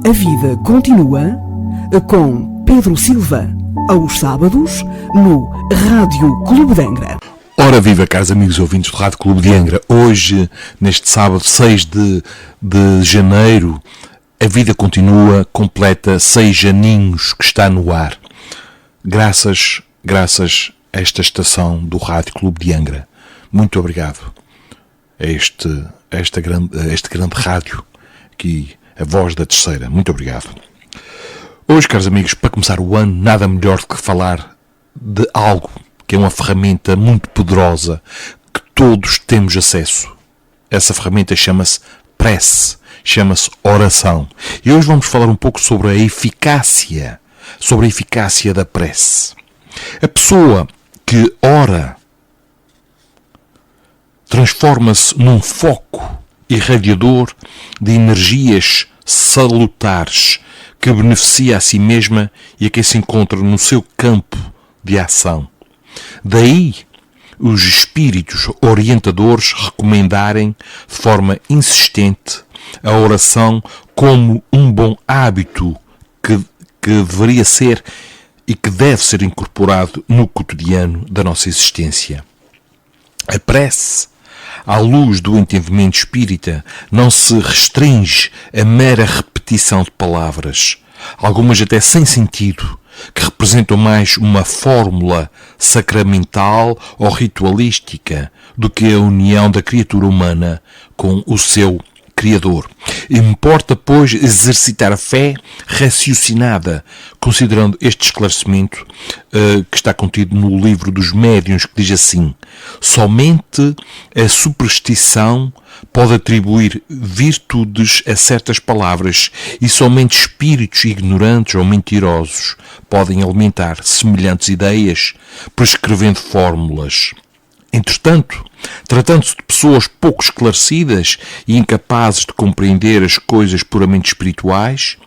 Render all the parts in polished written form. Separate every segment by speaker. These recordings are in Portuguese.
Speaker 1: A vida continua com Pedro Silva, aos sábados, no Rádio Clube de Angra.
Speaker 2: Ora viva, caros amigos ouvintes do Rádio Clube de Angra. Hoje, neste sábado 6 de janeiro, a vida continua, completa 6 aninhos que está no ar. Graças a esta estação do Rádio Clube de Angra. Muito obrigado a este grande rádio, aqui, a voz da terceira. Muito obrigado. Hoje, caros amigos, para começar o ano, nada melhor do que falar de algo que é uma ferramenta muito poderosa que todos temos acesso. Essa ferramenta chama-se prece, chama-se oração. E hoje vamos falar um pouco sobre a eficácia da prece. A pessoa que ora transforma-se num foco irradiador de energias salutares que beneficia a si mesma e a quem se encontra no seu campo de ação. Daí os espíritos orientadores recomendarem de forma insistente a oração como um bom hábito que deveria ser e que deve ser incorporado no cotidiano da nossa existência. A prece, à luz do entendimento espírita, não se restringe a mera repetição de palavras, algumas até sem sentido, que representam mais uma fórmula sacramental ou ritualística do que a união da criatura humana com o seu Criador. Importa, pois, exercitar a fé raciocinada, considerando este esclarecimento que está contido no livro dos médiuns, que diz assim: somente a superstição pode atribuir virtudes a certas palavras e somente espíritos ignorantes ou mentirosos podem alimentar semelhantes ideias prescrevendo fórmulas. Entretanto, tratando-se de pessoas pouco esclarecidas e incapazes de compreender as coisas puramente espirituais,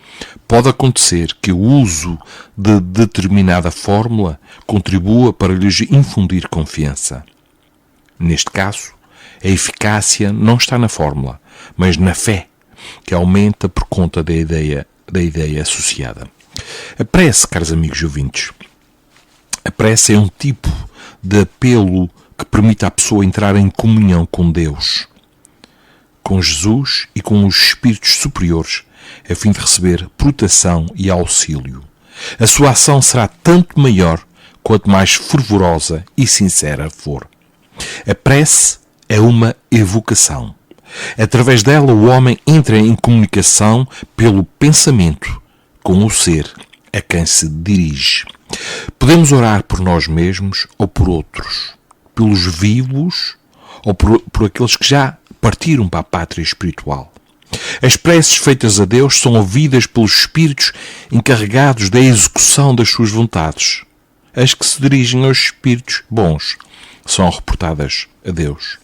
Speaker 2: pode acontecer que o uso de determinada fórmula contribua para lhes infundir confiança. Neste caso, a eficácia não está na fórmula, mas na fé, que aumenta por conta da ideia associada. A prece, caros amigos e ouvintes, a prece é um tipo de apelo que permite à pessoa entrar em comunhão com Deus, com Jesus e com os espíritos superiores, a fim de receber proteção e auxílio. A sua ação será tanto maior quanto mais fervorosa e sincera for. A prece é uma evocação. Através dela, o homem entra em comunicação pelo pensamento com o ser a quem se dirige. Podemos orar por nós mesmos ou por outros, pelos vivos ou por aqueles que já partiram para a pátria espiritual. As preces feitas a Deus são ouvidas pelos espíritos encarregados da execução das suas vontades. As que se dirigem aos espíritos bons são reportadas a Deus.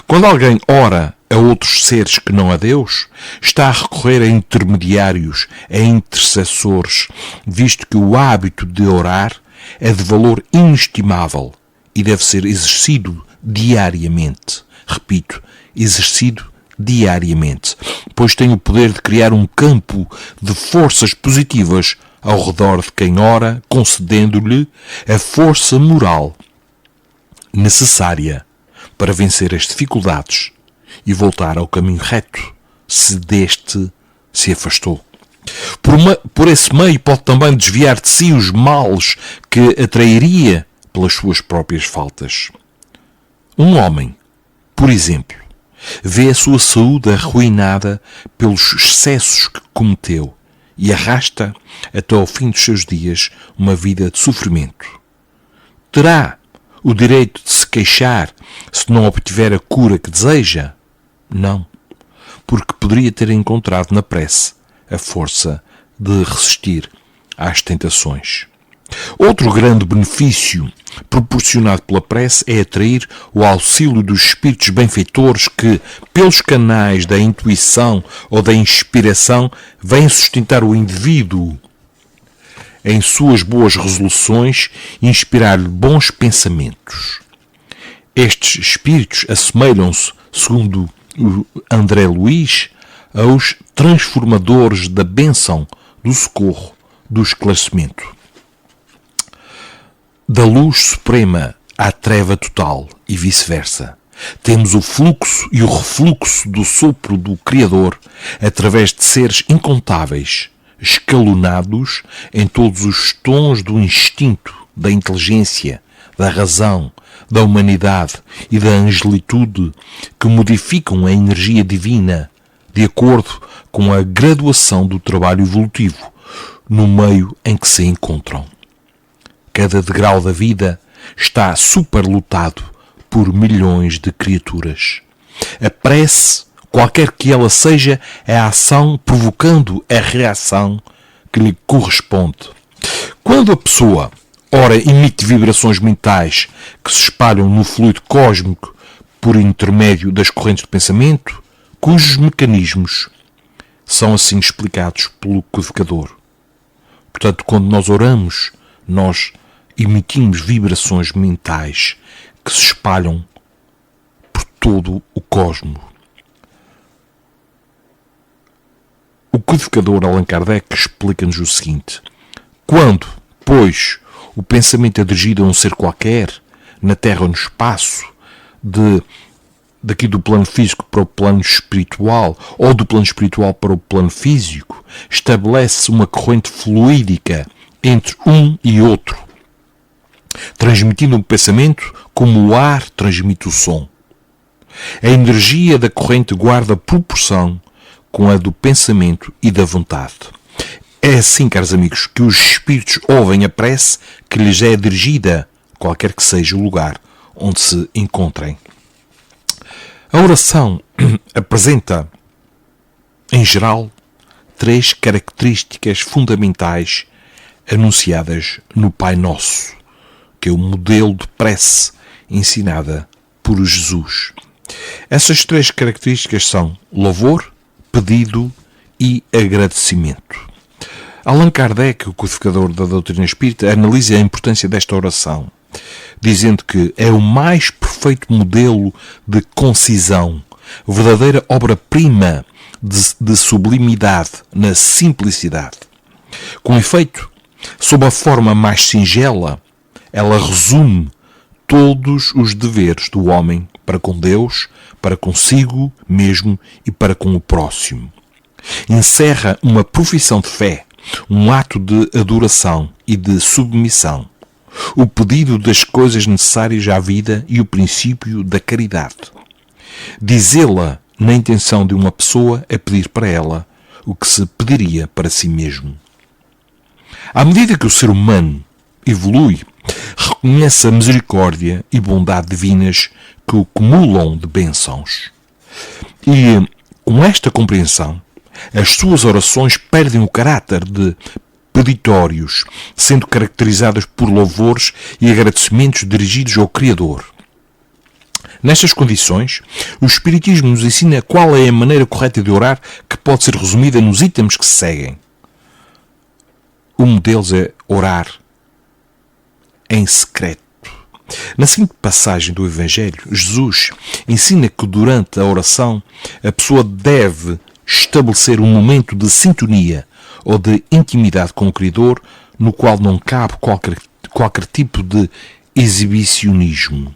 Speaker 2: Quando alguém ora a outros seres que não a Deus, está a recorrer a intermediários, a intercessores, visto que o hábito de orar é de valor inestimável e deve ser exercido diariamente. Repito, exercido diariamente, pois tem o poder de criar um campo de forças positivas ao redor de quem ora, concedendo-lhe a força moral necessária para vencer as dificuldades e voltar ao caminho reto, se deste se afastou. Por esse meio pode também desviar de si os males que atrairia pelas suas próprias faltas. Um homem, por exemplo, vê a sua saúde arruinada pelos excessos que cometeu e arrasta até ao fim dos seus dias uma vida de sofrimento. Terá o direito de se queixar se não obtiver a cura que deseja? Não, porque poderia ter encontrado na prece a força de resistir às tentações. Outro grande benefício proporcionado pela prece é atrair o auxílio dos espíritos benfeitores que, pelos canais da intuição ou da inspiração, vêm sustentar o indivíduo em suas boas resoluções e inspirar-lhe bons pensamentos. Estes espíritos assemelham-se, segundo André Luiz, aos transformadores da bênção, do socorro, do esclarecimento. Da luz suprema à treva total e vice-versa. Temos o fluxo e o refluxo do sopro do Criador através de seres incontáveis, escalonados em todos os tons do instinto, da inteligência, da razão, da humanidade e da angelitude que modificam a energia divina de acordo com a graduação do trabalho evolutivo no meio em que se encontram. Cada degrau da vida está superlotado por milhões de criaturas. A prece, qualquer que ela seja, é a ação provocando a reação que lhe corresponde. Quando a pessoa ora emite vibrações mentais que se espalham no fluido cósmico por intermédio das correntes de pensamento, cujos mecanismos são assim explicados pelo codificador. Portanto, quando nós oramos, nós emitimos vibrações mentais que se espalham por todo o cosmos. O codificador Allan Kardec explica-nos o seguinte: quando, pois, o pensamento é dirigido a um ser qualquer, na Terra ou no espaço, daqui do plano físico para o plano espiritual, ou do plano espiritual para o plano físico, estabelece uma corrente fluídica entre um e outro, transmitindo um pensamento como o ar transmite o som. A energia da corrente guarda proporção com a do pensamento e da vontade. É assim, caros amigos, que os espíritos ouvem a prece que lhes é dirigida, qualquer que seja o lugar onde se encontrem. A oração apresenta, em geral, 3 características fundamentais anunciadas no Pai Nosso, que é o modelo de prece ensinada por Jesus. Essas 3 características são louvor, pedido e agradecimento. Allan Kardec, o codificador da doutrina espírita, analisa a importância desta oração, dizendo que é o mais perfeito modelo de concisão, verdadeira obra-prima de sublimidade na simplicidade. Com efeito, sob a forma mais singela, ela resume todos os deveres do homem para com Deus, para consigo mesmo e para com o próximo. Encerra uma profissão de fé, um ato de adoração e de submissão, o pedido das coisas necessárias à vida e o princípio da caridade. Dizê-la na intenção de uma pessoa é pedir para ela o que se pediria para si mesmo. À medida que o ser humano evolui, reconhece a misericórdia e bondade divinas que o cumulam de bênçãos. E, com esta compreensão, as suas orações perdem o caráter de peditórios, sendo caracterizadas por louvores e agradecimentos dirigidos ao Criador. Nestas condições, o Espiritismo nos ensina qual é a maneira correta de orar, que pode ser resumida nos itens que se seguem. Um deles é orar em secreto. Na seguinte passagem do Evangelho, Jesus ensina que durante a oração a pessoa deve estabelecer um momento de sintonia ou de intimidade com o Criador, no qual não cabe qualquer tipo de exibicionismo.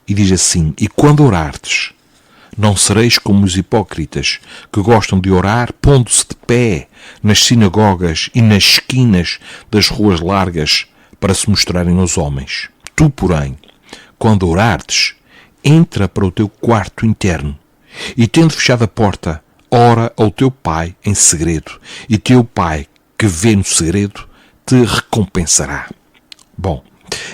Speaker 2: E diz assim: e quando orardes, não sereis como os hipócritas, que gostam de orar pondo-se de pé nas sinagogas e nas esquinas das ruas largas para se mostrarem aos homens. Tu, porém, quando orardes, entra para o teu quarto interno e, tendo fechado a porta, ora ao teu Pai em segredo, e teu Pai, que vê no segredo, te recompensará. Bom,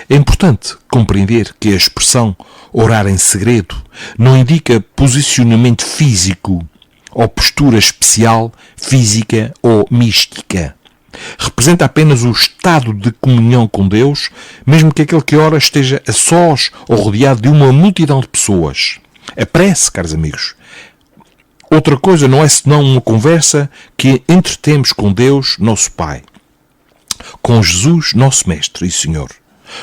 Speaker 2: é importante compreender que a expressão orar em segredo não indica posicionamento físico ou postura especial, física ou mística. Representa apenas o estado de comunhão com Deus, mesmo que aquele que ora esteja a sós ou rodeado de uma multidão de pessoas. A prece, caros amigos, outra coisa não é senão uma conversa que entretemos com Deus, nosso Pai, com Jesus, nosso Mestre e Senhor,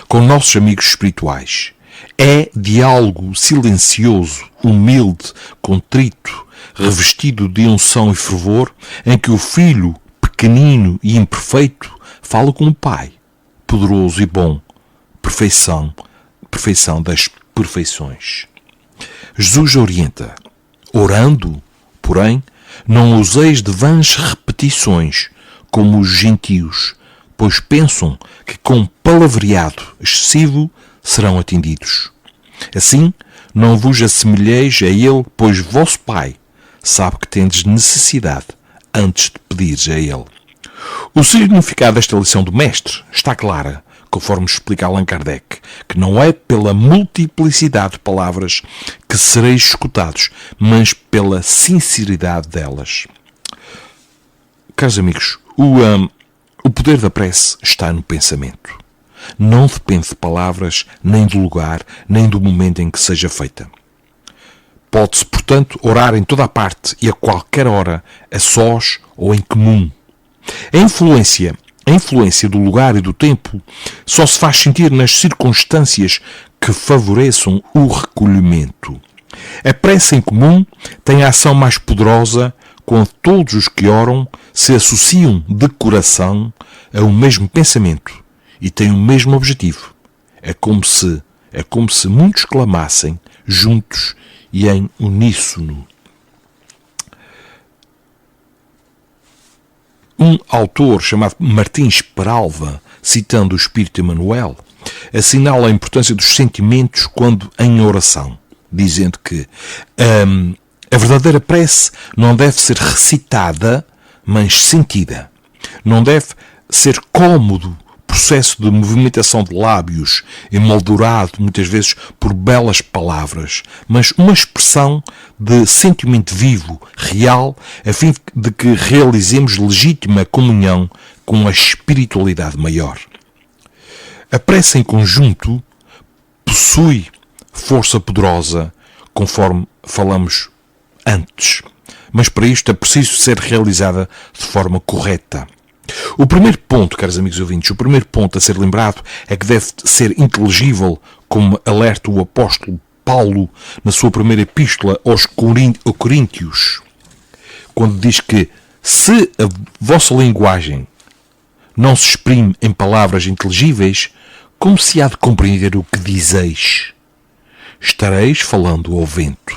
Speaker 2: com nossos amigos espirituais. É diálogo silencioso, humilde, contrito, revestido de unção e fervor, em que o filho, pequenino e imperfeito, fala com o Pai, poderoso e bom, perfeição das perfeições. Jesus orienta: orando, porém, não useis de vãs repetições, como os gentios, pois pensam que com palavreado excessivo serão atendidos. Assim, não vos assemelheis a ele, pois vosso Pai sabe que tendes necessidade antes de pedires a ele. O significado desta lição do Mestre está clara, conforme explica Allan Kardec, que não é pela multiplicidade de palavras que sereis escutados, mas pela sinceridade delas. Caros amigos, o poder da prece está no pensamento. Não depende de palavras, nem do lugar, nem do momento em que seja feita. Pode-se, portanto, orar em toda a parte e a qualquer hora, a sós ou em comum. A influência do lugar e do tempo só se faz sentir nas circunstâncias que favoreçam o recolhimento. A prece em comum tem a ação mais poderosa quando todos os que oram se associam de coração a um mesmo pensamento e têm o mesmo objetivo. É como se muitos clamassem juntos e em uníssono. Um autor chamado Martins Peralva, citando o Espírito Emmanuel, assinala a importância dos sentimentos quando em oração, dizendo que a verdadeira prece não deve ser recitada, mas sentida. Não deve ser cômodo processo de movimentação de lábios, emoldurado muitas vezes por belas palavras, mas uma expressão de sentimento vivo, real, a fim de que realizemos legítima comunhão com a espiritualidade maior. A prece em conjunto possui força poderosa, conforme falamos antes, mas para isto é preciso ser realizada de forma correta. O primeiro ponto, caros amigos ouvintes, o primeiro ponto a ser lembrado é que deve ser inteligível, como alerta o apóstolo Paulo na sua primeira epístola aos Coríntios, quando diz que se a vossa linguagem não se exprime em palavras inteligíveis, como se há de compreender o que dizeis? Estareis falando ao vento.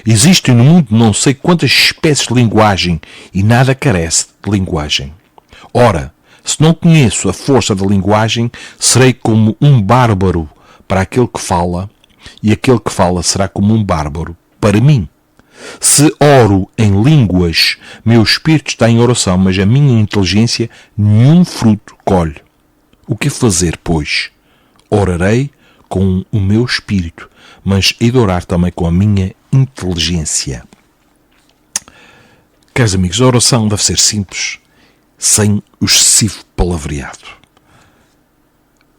Speaker 2: Existem no mundo não sei quantas espécies de linguagem e nada carece de linguagem. Ora, se não conheço a força da linguagem, serei como um bárbaro para aquele que fala, e aquele que fala será como um bárbaro para mim. Se oro em línguas, meu espírito está em oração, mas a minha inteligência nenhum fruto colhe. O que fazer, pois? Orarei com o meu espírito, mas hei de orar também com a minha inteligência. Caros amigos, a oração deve ser simples, sem o excessivo palavreado.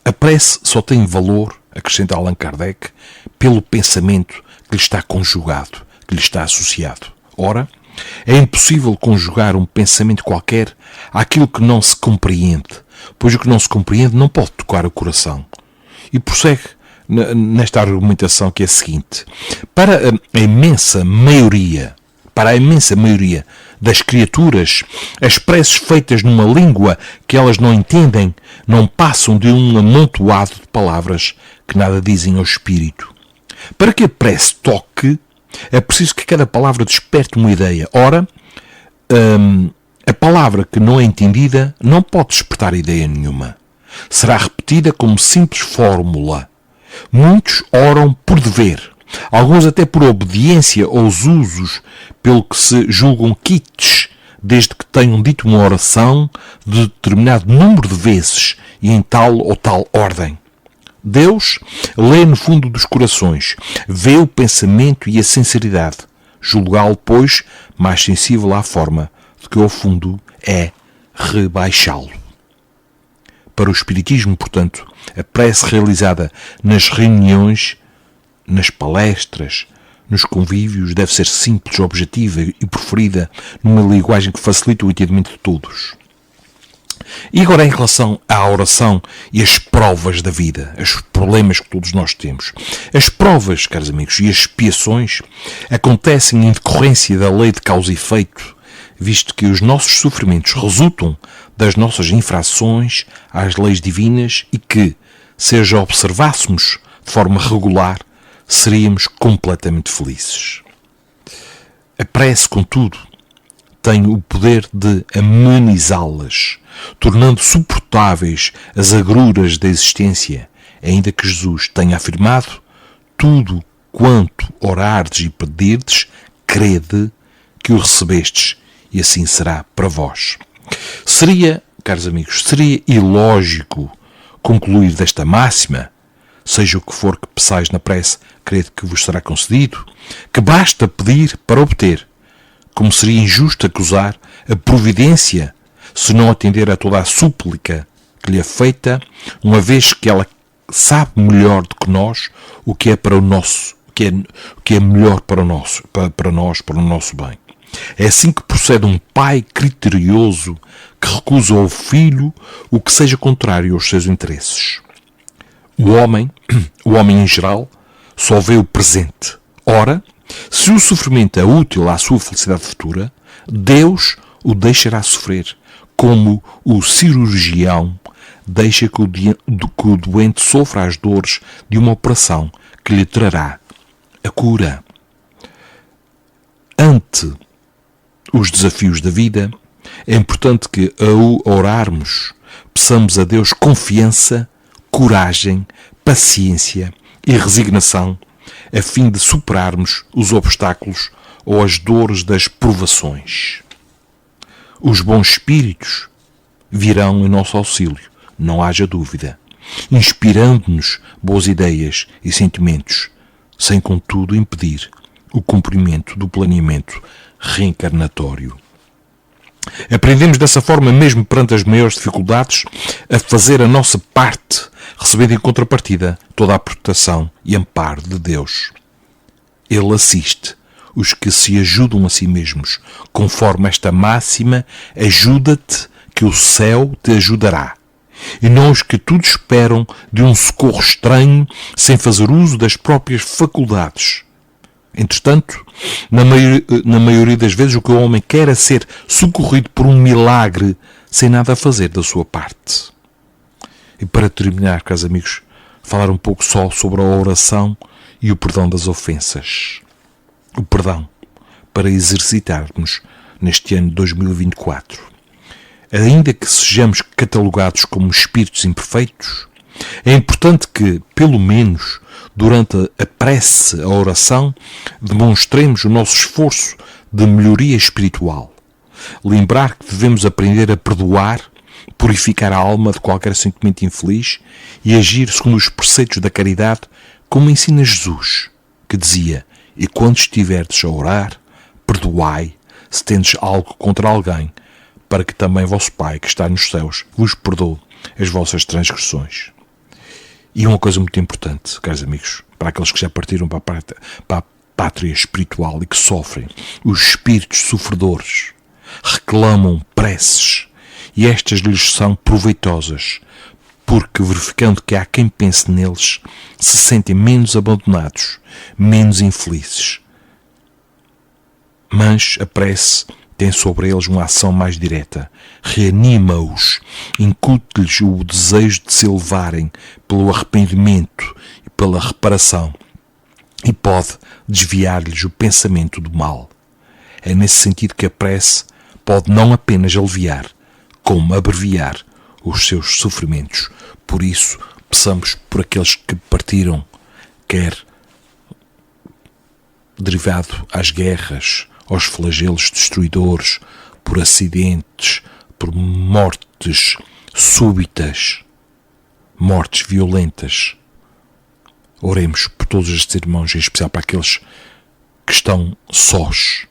Speaker 2: A prece só tem valor, acrescenta Allan Kardec, pelo pensamento que lhe está conjugado, que lhe está associado. Ora, é impossível conjugar um pensamento qualquer àquilo que não se compreende, pois o que não se compreende não pode tocar o coração. E prossegue nesta argumentação que é a seguinte: para a imensa maioria das criaturas, as preces feitas numa língua que elas não entendem não passam de um amontoado de palavras que nada dizem ao espírito. Para que a prece toque, é preciso que cada palavra desperte uma ideia. Ora, a palavra que não é entendida não pode despertar ideia nenhuma. Será repetida como simples fórmula. Muitos oram por dever, alguns até por obediência aos usos, pelo que se julgam quites, desde que tenham dito uma oração de determinado número de vezes e em tal ou tal ordem. Deus lê no fundo dos corações, vê o pensamento e a sinceridade, julgá-lo, pois, mais sensível à forma, de que ao fundo é rebaixá-lo. Para o Espiritismo, portanto, a prece realizada nas reuniões, nas palestras, nos convívios, deve ser simples, objetiva e preferida numa linguagem que facilite o entendimento de todos. E agora em relação à oração e as provas da vida, os problemas que todos nós temos. As provas, caros amigos, e as expiações acontecem em decorrência da lei de causa e efeito, visto que os nossos sofrimentos resultam das nossas infrações às leis divinas e que, se as observássemos de forma regular, seríamos completamente felizes. A prece, contudo, tem o poder de amenizá-las, tornando suportáveis as agruras da existência, ainda que Jesus tenha afirmado: tudo quanto orardes e pedirdes, crede que o recebestes, e assim será para vós. Seria, caros amigos, seria ilógico concluir desta máxima: seja o que for que peçais na prece, crede que vos será concedido, que basta pedir para obter, como seria injusto acusar a providência se não atender a toda a súplica que lhe é feita, uma vez que ela sabe melhor do que nós o que é para o nosso, o que é melhor para nós, para o nosso bem. É assim que procede um pai criterioso que recusa ao filho o que seja contrário aos seus interesses. O homem em geral, só vê o presente. Ora, se o sofrimento é útil à sua felicidade futura, Deus o deixará sofrer, como o cirurgião deixa que o doente sofra as dores de uma operação que lhe trará a cura. Ante os desafios da vida, é importante que, ao orarmos, peçamos a Deus confiança, coragem, paciência e resignação, a fim de superarmos os obstáculos ou as dores das provações. Os bons espíritos virão em nosso auxílio, não haja dúvida, inspirando-nos boas ideias e sentimentos, sem contudo impedir o cumprimento do planeamento reencarnatório. Aprendemos dessa forma, mesmo perante as maiores dificuldades, a fazer a nossa parte, recebendo em contrapartida toda a proteção e amparo de Deus. Ele assiste os que se ajudam a si mesmos, conforme esta máxima: ajuda-te que o céu te ajudará, e não os que tudo esperam de um socorro estranho, sem fazer uso das próprias faculdades. Entretanto, na maioria das vezes, o que o homem quer é ser socorrido por um milagre, sem nada a fazer da sua parte. E para terminar, caros amigos, falar um pouco só sobre a oração e o perdão das ofensas. O perdão, para exercitarmos neste ano de 2024. Ainda que sejamos catalogados como espíritos imperfeitos, é importante que, pelo menos, durante a prece, a oração, demonstremos o nosso esforço de melhoria espiritual. Lembrar que devemos aprender a perdoar, purificar a alma de qualquer sentimento infeliz e agir segundo os preceitos da caridade, como ensina Jesus, que dizia: e quando estiverdes a orar, perdoai, se tendes algo contra alguém, para que também vosso Pai, que está nos céus, vos perdoe as vossas transgressões. E uma coisa muito importante, caros amigos, para aqueles que já partiram para a pátria espiritual e que sofrem, os espíritos sofredores reclamam preces, e estas lhes são proveitosas, porque, verificando que há quem pense neles, se sentem menos abandonados, menos infelizes. Mas a prece tem sobre eles uma ação mais direta, reanima-os, incute-lhes o desejo de se elevarem pelo arrependimento e pela reparação, e pode desviar-lhes o pensamento do mal. É nesse sentido que a prece pode não apenas aliviar, como abreviar os seus sofrimentos. Por isso, peçamos por aqueles que partiram, quer derivado às guerras, aos flagelos destruidores, por acidentes, por mortes súbitas, mortes violentas. Oremos por todos estes irmãos, em especial para aqueles que estão sós,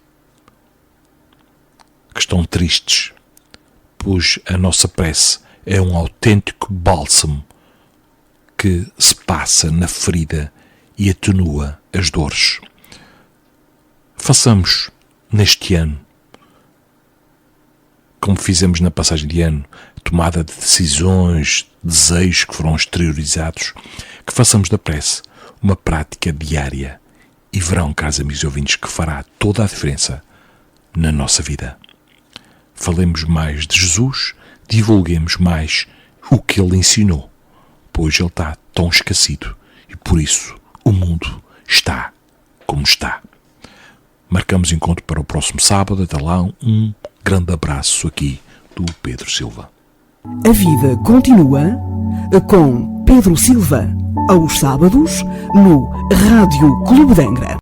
Speaker 2: que estão tristes, pois a nossa prece é um autêntico bálsamo que se passa na ferida e atenua as dores. Façamos neste ano como fizemos na passagem de ano, tomada de decisões, desejos que foram exteriorizados, que façamos da prece uma prática diária e verão, caros amigos e ouvintes, que fará toda a diferença na nossa vida. Falemos mais de Jesus, divulguemos mais o que ele ensinou, pois ele está tão esquecido e por isso o mundo está como está. Marcamos encontro para o próximo sábado. Até lá, um grande abraço aqui do Pedro Silva.
Speaker 1: A vida continua com Pedro Silva, aos sábados, no Rádio Clube de Angra.